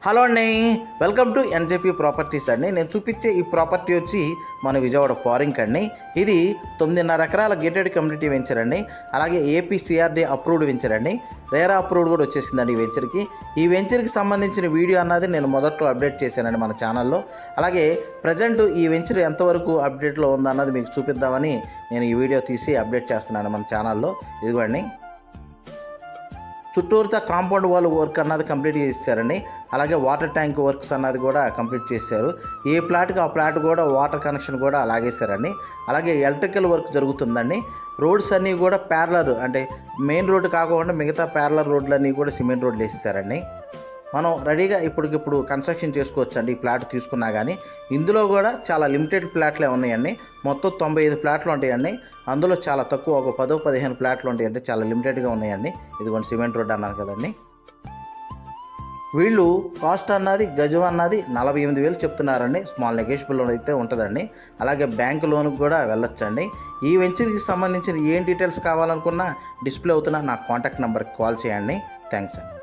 Hello అండి, welcome to NJP properties అండి. నేను చూపించే ఈ ప్రాపర్టీ వచ్చి మన విజయవాడ ఫారింక్ అండి. ఇది 9.5 ఎకరాల గేటెడ్ కమ్యూనిటీ వెంచర్ అండి. అలాగే ఏపీ సిఆర్డీ అప్రూవ్డ్ వెంచర్ అండి. రేరా అప్రూవ్డ్ కూడా వచ్చేసిందండి ఈ వెంచర్కి. ఈ వెంచర్కి సంబంధించిన వీడియో అన్నది నేను మొదట్లో అప్డేట్ చేశానండి మన ఛానల్లో. అలాగే ప్రజెంట్ ఈ వెంచర్ ఎంతవరకు అప్డేట్లో ఉందన్నది మీకు చూపిద్దామని నేను ఈ వీడియో తీసి అప్డేట్ చేస్తున్నాను మన ఛానల్లో. ఇదిగోండి, చుట్టూరుతా కాంపౌండ్ వాల్ వర్క్ అన్నది కంప్లీట్ చేశారండి. అలాగే వాటర్ ట్యాంక్ వర్క్స్ అన్నది కూడా కంప్లీట్ చేశారు. ఏ ప్లాట్కి ఆ ప్లాట్ కూడా వాటర్ కనెక్షన్ కూడా లాగేశారండి. అలాగే ఎలక్ట్రికల్ వర్క్ జరుగుతుందండి. రోడ్స్ అన్నీ కూడా ప్యారలర్, అంటే మెయిన్ రోడ్డు కాకుండా మిగతా ప్యారలర్ రోడ్లన్నీ కూడా సిమెంట్ రోడ్లు వేసేసారండి. మనం రెడీగా ఇప్పటికిప్పుడు కన్స్ట్రక్షన్ చేసుకోవచ్చు అండి. ఈ ప్లాట్ తీసుకున్నా కానీ ఇందులో కూడా చాలా లిమిటెడ్ ప్లాట్లే ఉన్నాయండి. మొత్తం 95 ప్లాట్లు ఉంటాయండి. అందులో చాలా తక్కువ ఒక 10-15 ప్లాట్లు ఉంటాయండి. చాలా లిమిటెడ్గా ఉన్నాయండి. ఇదిగోండి సిమెంట్ రోడ్ అన్నారు కదండి. వీళ్ళు కాస్ట్ అన్నది గజం అన్నది 48,000 చెప్తున్నారండి. స్మాల్ నెగోషియబుల్ అయితే ఉంటుందండి. అలాగే బ్యాంక్ లోన్కి కూడా వెళ్ళొచ్చండి. ఈ వెంచర్కి సంబంధించిన ఏం డీటెయిల్స్ కావాలనుకున్నా డిస్ప్లే అవుతున్న నా కాంటాక్ట్ నెంబర్కి కాల్ చేయండి. థ్యాంక్స్ అండి.